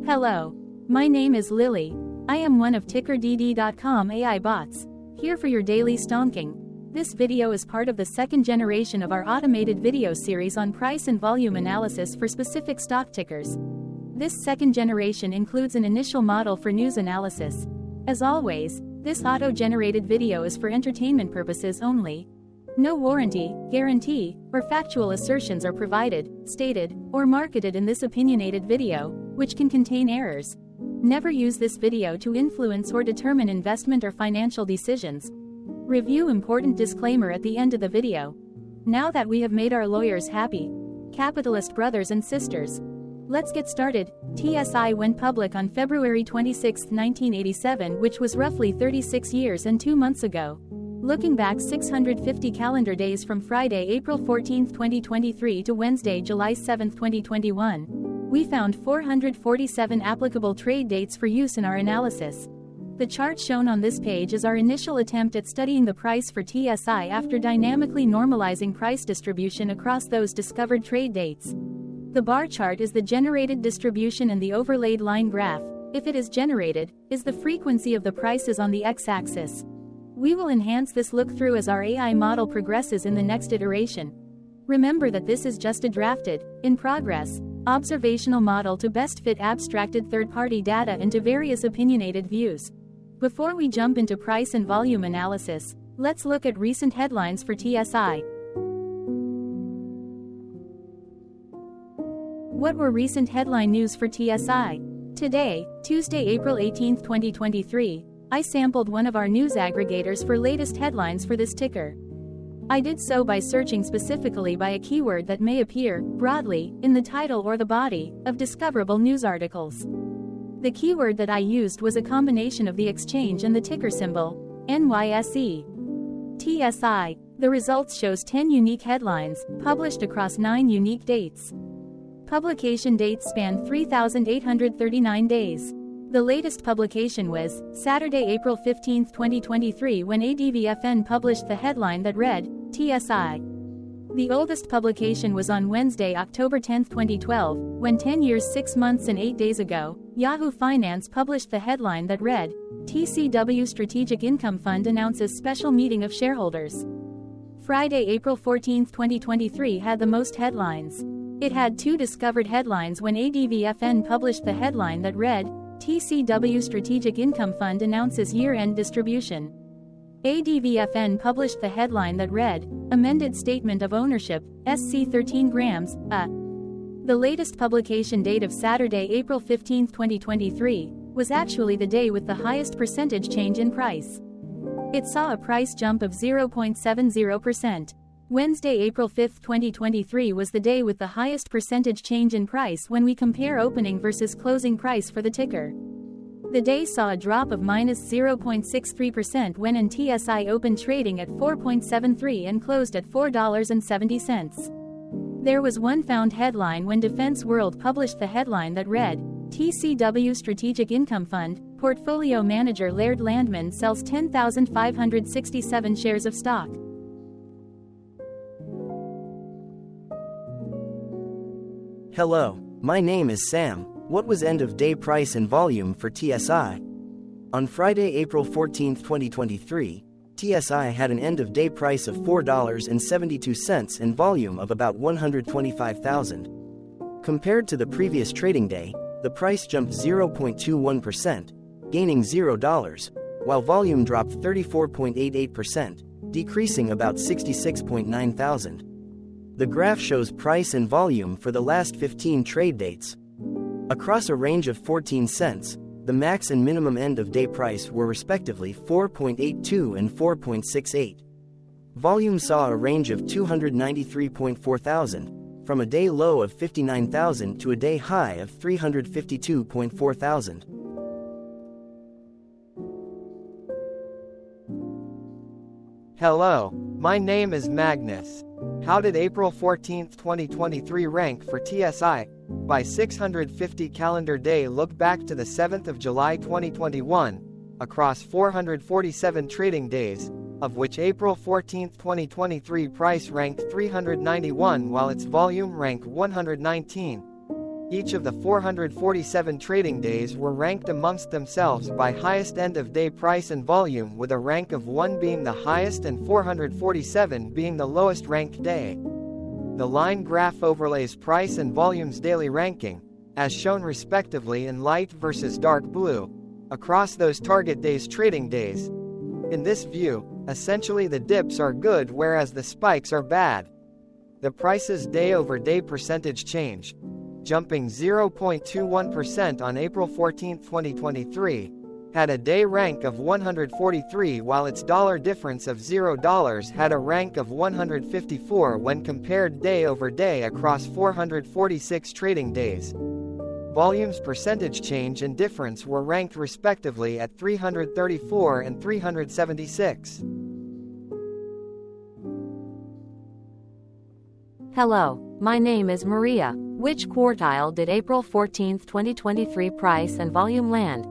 Hello. My name is Lily. I am one of TickerDD.com AI bots, here for your daily stonking. This video is part of the second generation of our automated video series on price and volume analysis for specific stock tickers. This second generation includes an initial model for news analysis. As always, this auto-generated video is for entertainment purposes only. No warranty, guarantee, or factual assertions are provided, stated, or marketed in this opinionated video, which can contain errors. Never use this video to influence or determine investment or financial decisions. Review important disclaimer at the end of the video. Now that we have made our lawyers happy, capitalist brothers and sisters, let's get started. TSI went public on February 26, 1987, which was roughly 36 years and 2 months ago. Looking back 650 calendar days from Friday, April 14, 2023 to Wednesday, July 7, 2021, we found 447 applicable trade dates for use in our analysis. The chart shown on this page is our initial attempt at studying the price for TSI after dynamically normalizing price distribution across those discovered trade dates. The bar chart is the generated distribution and the overlaid line graph, if it is generated, is the frequency of the prices on the x-axis. We will enhance this look-through as our AI model progresses in the next iteration. Remember that this is just a drafted, in progress, observational model to best fit abstracted third-party data into various opinionated views. Before we jump into price and volume analysis, let's look at recent headlines for TSI. What were recent headline news for TSI? Today, Tuesday, April 18, 2023, I sampled one of our news aggregators for latest headlines for this ticker. I did so by searching specifically by a keyword that may appear, broadly, in the title or the body, of discoverable news articles. The keyword that I used was a combination of the exchange and the ticker symbol, NYSE. TSI. The results shows 10 unique headlines, published across 9 unique dates. Publication dates span 3,839 days. The latest publication was Saturday, April 15, 2023, when ADVFN published the headline that read, TSI. The oldest publication was on Wednesday, October 10, 2012, when 10 years 6 months and 8 days ago, Yahoo Finance published the headline that read, TCW Strategic Income Fund announces special meeting of shareholders. Friday, April 14, 2023 had the most headlines. It had 2 discovered headlines when ADVFN published the headline that read, TCW Strategic Income Fund announces year-end distribution. ADVFN published the headline that read, Amended Statement of Ownership, SC 13 grams, The latest publication date of Saturday, April 15, 2023, was actually the day with the highest percentage change in price. It saw a price jump of 0.70%. Wednesday, April 5, 2023 was the day with the highest percentage change in price when we compare opening versus closing price for the ticker. The day saw a drop of minus 0.63% when TSI opened trading at $4.73 and closed at $4.70. There was one found headline when Defense World published the headline that read, TCW Strategic Income Fund, Portfolio Manager Laird Landman sells 10,567 shares of stock. Hello, my name is Sam. What was end-of-day price and volume for TSI? On Friday, April 14, 2023, TSI had an end-of-day price of $4.72 and volume of about 125,000. Compared to the previous trading day, the price jumped 0.21%, gaining $0, while volume dropped 34.88%, decreasing about 66.9 thousand. The graph shows price and volume for the last 15 trade dates. Across a range of 14 cents, the max and minimum end-of-day price were respectively 4.82 and 4.68. Volume saw a range of 293.4 thousand, from a day low of 59,000 to a day high of 352.4 thousand. Hello, my name is Magnus. How did April 14, 2023 rank for TSI? By 650 calendar day, look back to the 7th of July 2021, across 447 trading days, of which April 14, 2023 price ranked 391 while its volume ranked 119. Each of the 447 trading days were ranked amongst themselves by highest end-of-day price and volume, with a rank of 1 being the highest and 447 being the lowest ranked day. The line graph overlays price and volume's daily ranking, as shown respectively in light versus dark blue, across those target days' trading days. In this view, essentially the dips are good whereas the spikes are bad. The price's day-over-day percentage change, jumping 0.21% on April 14, 2023, had a day rank of 143, while its dollar difference of $0 had a rank of 154 when compared day over day across 446 trading days. Volume's percentage change and difference were ranked respectively at 334 and 376. Hello, my name is Maria. Which quartile did April 14, 2023 price and volume land?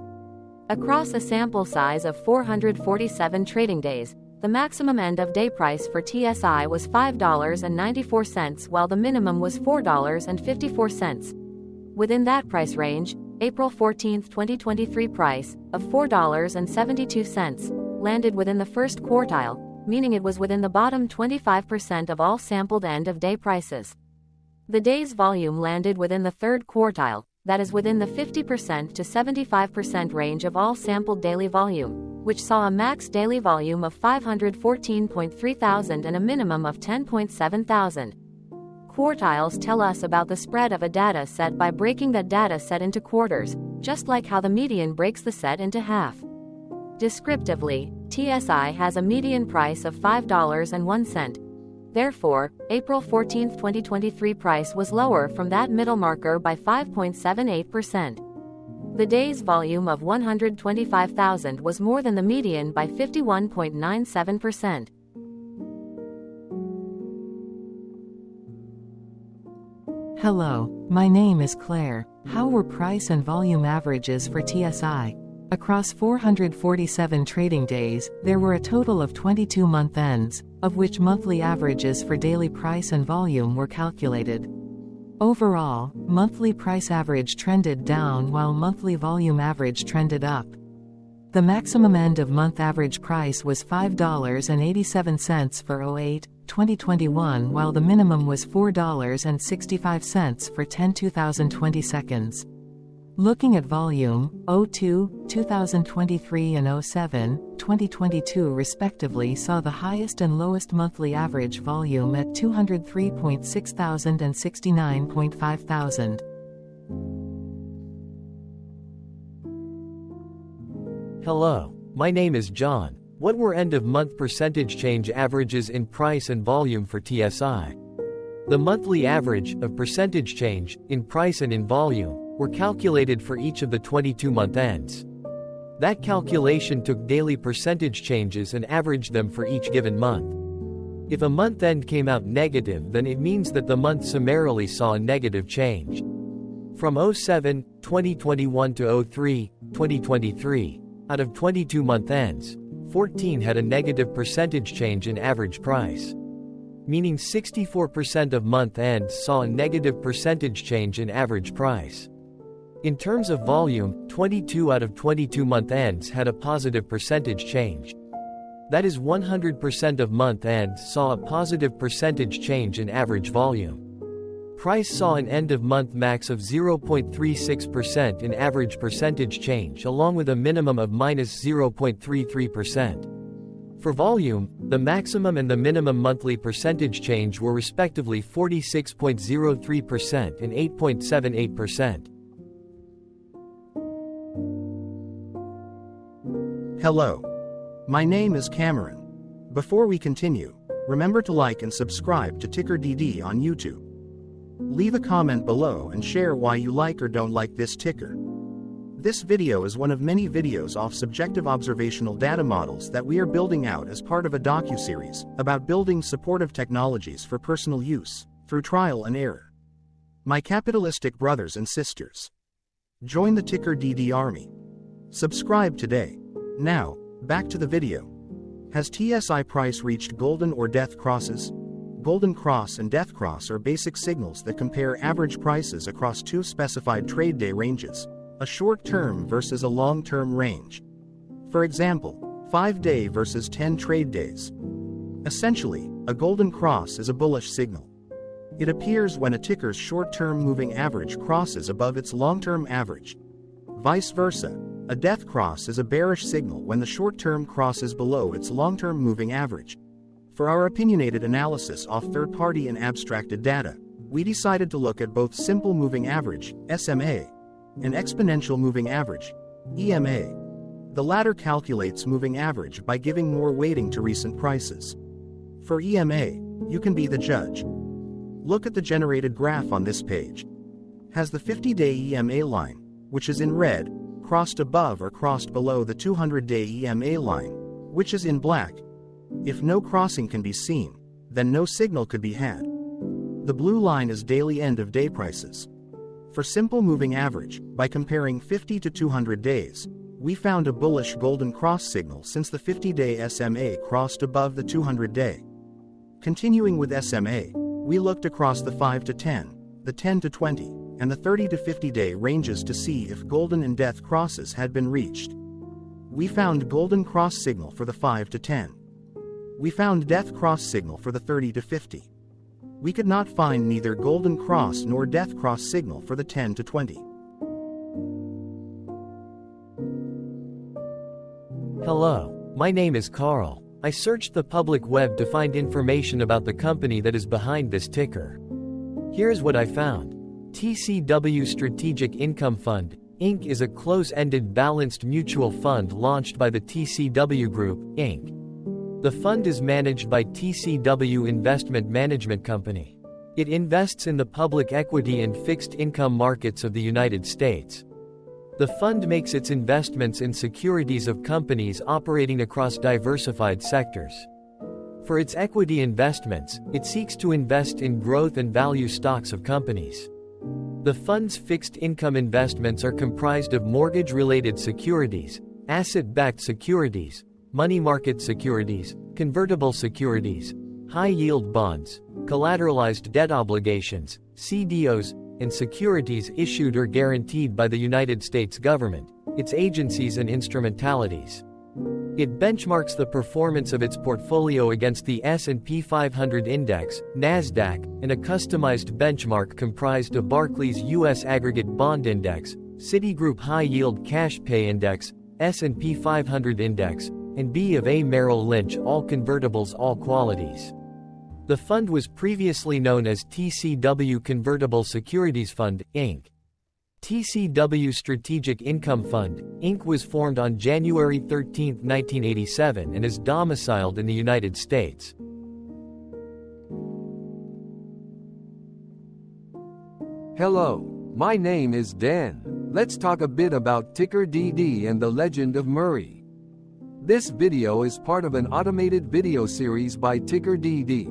Across a sample size of 447 trading days, the maximum end-of-day price for TSI was $5.94 while the minimum was $4.54. Within that price range, April 14, 2023 price, of $4.72, landed within the first quartile, meaning it was within the bottom 25% of all sampled end-of-day prices. The day's volume landed within the third quartile, that is within the 50% to 75% range of all sampled daily volume, which saw a max daily volume of 514.3 thousand and a minimum of 10.7 thousand. Quartiles tell us about the spread of a data set by breaking that data set into quarters, just like how the median breaks the set into half. Descriptively, TSI has a median price of $5.01. Therefore, April 14, 2023 price was lower from that middle marker by 5.78%. The day's volume of 125,000 was more than the median by 51.97%. Hello, my name is Claire. How were price and volume averages for TSI? Across 447 trading days, there were a total of 22 month ends, of which monthly averages for daily price and volume were calculated. Overall, monthly price average trended down while monthly volume average trended up. The maximum end-of-month average price was $5.87 for 08/2021 while the minimum was $4.65 for 10/2020 seconds. Looking at volume, 02/2023 and 07/2022 respectively saw the highest and lowest monthly average volume at 203.6 thousand and 69.5 thousand. Hello, my name is John. What were end-of-month percentage change averages in price and volume for TSI? The monthly average of percentage change in price and in volume were calculated for each of the 22 month ends. That calculation took daily percentage changes and averaged them for each given month. If a month end came out negative, then it means that the month summarily saw a negative change. From 07/2021 to 03/2023, out of 22 month ends, 14 had a negative percentage change in average price. Meaning 64% of month ends saw a negative percentage change in average price. In terms of volume, 22 out of 22 month ends had a positive percentage change. That is 100% of month ends saw a positive percentage change in average volume. Price saw an end-of-month max of 0.36% in average percentage change along with a minimum of minus 0.33%. For volume, the maximum and the minimum monthly percentage change were respectively 46.03% and 8.78%. Hello. My name is Cameron. Before we continue, remember to like and subscribe to TickerDD on YouTube. Leave a comment below and share why you like or don't like this ticker. This video is one of many videos off subjective observational data models that we are building out as part of a docuseries about building supportive technologies for personal use, through trial and error. My capitalistic brothers and sisters, join the TickerDD army. Subscribe today. Now, back to the video. Has TSI price reached golden or death crosses? Golden Cross and Death Cross are basic signals that compare average prices across two specified trade day ranges, a short-term versus a long-term range. For example, 5-day versus 10 trade days. Essentially, a Golden Cross is a bullish signal. It appears when a ticker's short-term moving average crosses above its long-term average. Vice versa, a Death Cross is a bearish signal when the short-term crosses below its long-term moving average. For our opinionated analysis off third-party and abstracted data, we decided to look at both simple moving average, SMA, and exponential moving average, EMA. The latter calculates moving average by giving more weighting to recent prices. For EMA, you can be the judge. Look at the generated graph on this page. Has the 50-day EMA line, which is in red, crossed above or crossed below the 200-day EMA line, which is in black? If no crossing can be seen, then no signal could be had. The blue line is daily end-of-day prices. For simple moving average, by comparing 50 to 200 days, we found a bullish Golden Cross signal since the 50-day SMA crossed above the 200-day. Continuing with SMA, we looked across the 5 to 10, the 10 to 20, and the 30 to 50-day ranges to see if Golden and Death Crosses had been reached. We found Golden Cross signal for the 5 to 10. We found Death Cross signal for the 30 to 50. We could not find neither Golden Cross nor Death Cross signal for the 10 to 20. Hello, my name is Carl. I searched the public web to find information about the company that is behind this ticker. Here's what I found. TCW Strategic Income Fund, Inc. is a close-ended balanced mutual fund launched by the TCW Group, Inc. The fund is managed by TCW Investment Management Company. It invests in the public equity and fixed income markets of the United States. The fund makes its investments in securities of companies operating across diversified sectors. For its equity investments, it seeks to invest in growth and value stocks of companies. The fund's fixed income investments are comprised of mortgage-related securities, asset-backed securities, money market securities, convertible securities, high-yield bonds, collateralized debt obligations, CDOs, and securities issued or guaranteed by the United States government, its agencies and instrumentalities. It benchmarks the performance of its portfolio against the S&P 500 index, NASDAQ, and a customized benchmark comprised of Barclays U.S. Aggregate Bond Index, Citigroup High Yield Cash Pay Index, S&P 500 Index, and B of A Merrill Lynch All Convertibles All Qualities. The fund was previously known as TCW Convertible Securities Fund, Inc. TCW Strategic Income Fund, Inc. was formed on January 13, 1987 and is domiciled in the United States. Hello, my name is Dan. Let's talk a bit about TickerDD and the legend of Murray. This video is part of an automated video series by TickerDD,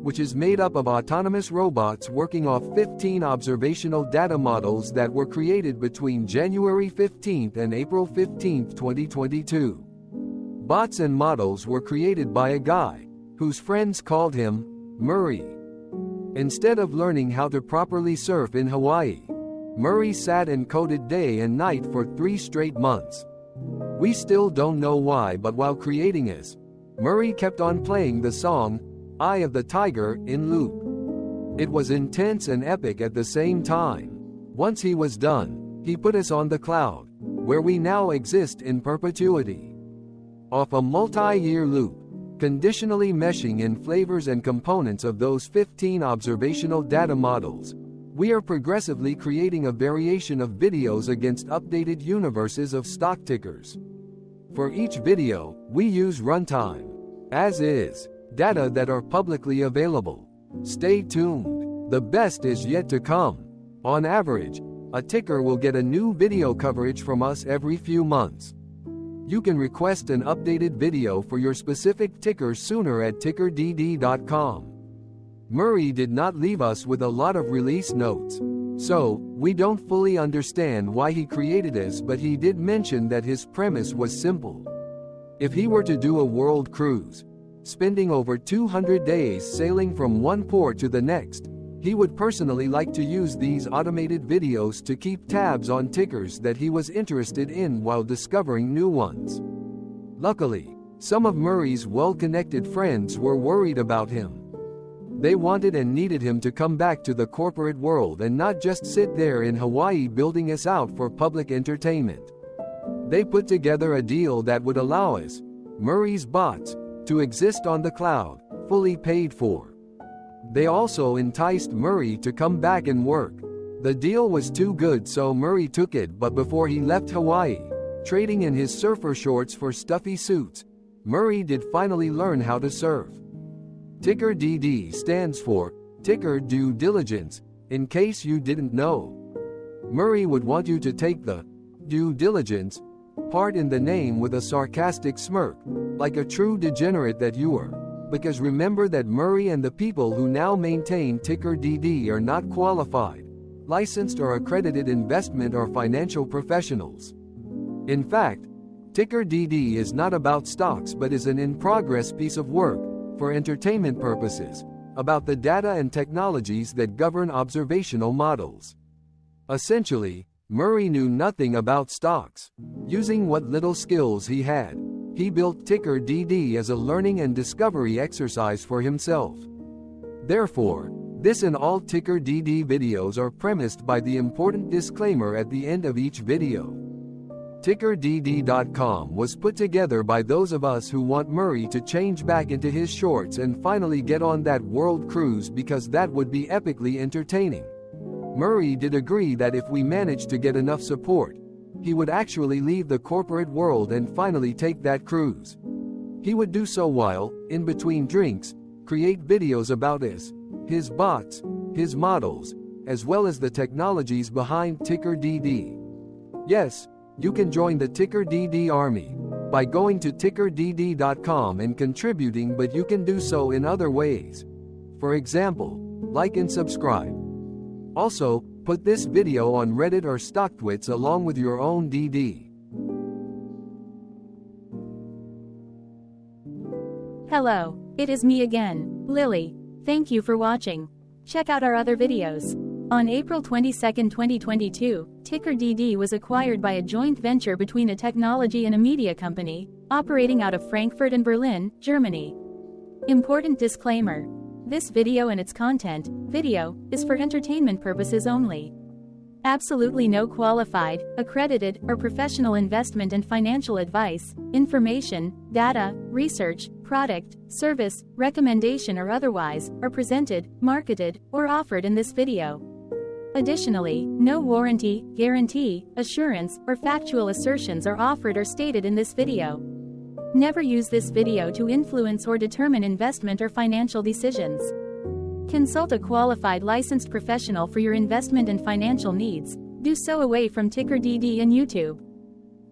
which is made up of autonomous robots working off 15 observational data models that were created between January 15 and April 15, 2022. Bots and models were created by a guy, whose friends called him Murray. Instead of learning how to properly surf in Hawaii, Murray sat and coded day and night for 3 straight months. We still don't know why, but while creating this, Murray kept on playing the song, Eye of the Tiger, in loop. It was intense and epic at the same time. Once he was done, he put us on the cloud, where we now exist in perpetuity. Off a multi-year loop, conditionally meshing in flavors and components of those 15 observational data models, we are progressively creating a variation of videos against updated universes of stock tickers. For each video, we use runtime, as is, data that are publicly available. Stay tuned. The best is yet to come. On average, a ticker will get a new video coverage from us every few months. You can request an updated video for your specific ticker sooner at TickerDD.com. Murray did not leave us with a lot of release notes, so we don't fully understand why he created this, but he did mention that his premise was simple. If he were to do a world cruise, spending over 200 days sailing from one port to the next. He would personally like to use these automated videos to keep tabs on tickers that he was interested in while discovering new ones. Luckily, some of Murray's well-connected friends were worried about him. They wanted and needed him to come back to the corporate world and not just sit there in Hawaii building us out for public entertainment. They put together a deal that would allow us, Murray's bots, to exist on the cloud, fully paid for. They also enticed Murray to come back and work. The deal was too good, so Murray took it, but before he left Hawaii, trading in his surfer shorts for stuffy suits, Murray did finally learn how to surf. TickerDD stands for Ticker Due Diligence, in case you didn't know. Murray would want you to take the due diligence part in the name with a sarcastic smirk, like a true degenerate that you are. Because remember that Murray and the people who now maintain TickerDD are not qualified, licensed or accredited investment or financial professionals. In fact, TickerDD is not about stocks but is an in-progress piece of work, for entertainment purposes, about the data and technologies that govern observational models. Essentially, Murray knew nothing about stocks. Using what little skills he had, he built TickerDD as a learning and discovery exercise for himself. Therefore, this and all TickerDD videos are premised by the important disclaimer at the end of each video. TickerDD.com was put together by those of us who want Murray to change back into his shorts and finally get on that world cruise, because that would be epically entertaining. Murray did agree that if we managed to get enough support, he would actually leave the corporate world and finally take that cruise. He would do so while, in between drinks, create videos about us, his bots, his models, as well as the technologies behind TickerDD. Yes, you can join the TickerDD army by going to TickerDD.com and contributing, but you can do so in other ways. For example, like and subscribe. Also, put this video on Reddit or StockTwits along with your own DD. Hello, it is me again, Lily. Thank you for watching. Check out our other videos. On April 22, 2022, TickerDD was acquired by a joint venture between a technology and a media company, operating out of Frankfurt and Berlin, Germany. Important disclaimer. This video and its content, is for entertainment purposes only. Absolutely no qualified, accredited, or professional investment and financial advice, information, data, research, product, service, recommendation or otherwise, are presented, marketed, or offered in this video. Additionally, no warranty, guarantee, assurance, or factual assertions are offered or stated in this video. Never use this video to influence or determine investment or financial decisions. Consult a qualified licensed professional for your investment and financial needs. Do so away from TickerDD and YouTube.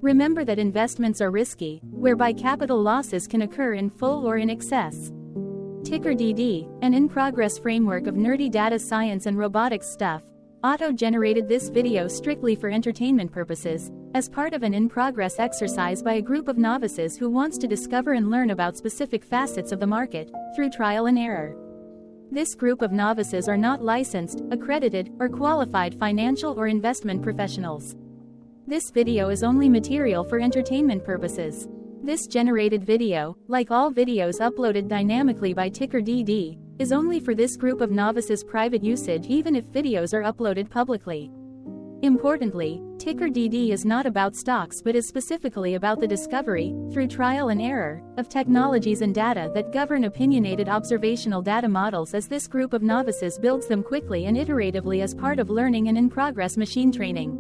Remember that investments are risky, whereby capital losses can occur in full or in excess. TickerDD, an in-progress framework of nerdy data science and robotics stuff, auto-generated this video strictly for entertainment purposes, as part of an in-progress exercise by a group of novices who wants to discover and learn about specific facets of the market, through trial and error. This group of novices are not licensed, accredited, or qualified financial or investment professionals. This video is only material for entertainment purposes. This generated video, like all videos uploaded dynamically by TickerDD, is only for this group of novices' private usage even if videos are uploaded publicly. Importantly, TickerDD is not about stocks but is specifically about the discovery, through trial and error, of technologies and data that govern opinionated observational data models as this group of novices builds them quickly and iteratively as part of learning and in-progress machine training.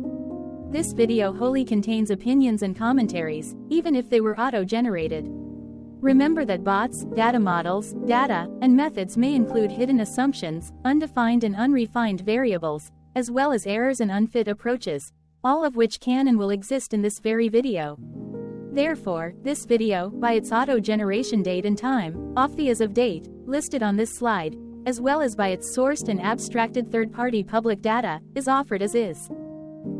This video wholly contains opinions and commentaries, even if they were auto-generated. Remember that bots, data models, data, and methods may include hidden assumptions, undefined and unrefined variables, as well as errors and unfit approaches, all of which can and will exist in this very video. Therefore, this video, by its auto-generation date and time, off the as of date, listed on this slide, as well as by its sourced and abstracted third-party public data, is offered as is.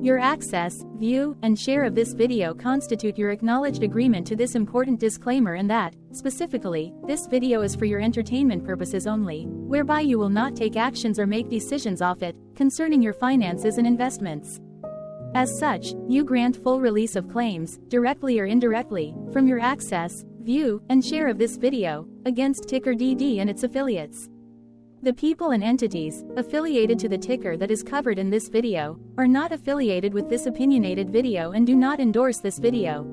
Your access, view, and share of this video constitute your acknowledged agreement to this important disclaimer, and that, specifically, this video is for your entertainment purposes only, whereby you will not take actions or make decisions off it, concerning your finances and investments. As such, you grant full release of claims, directly or indirectly, from your access, view, and share of this video, against TickerDD and its affiliates. The people and entities affiliated to the ticker that is covered in this video are not affiliated with this opinionated video and do not endorse this video.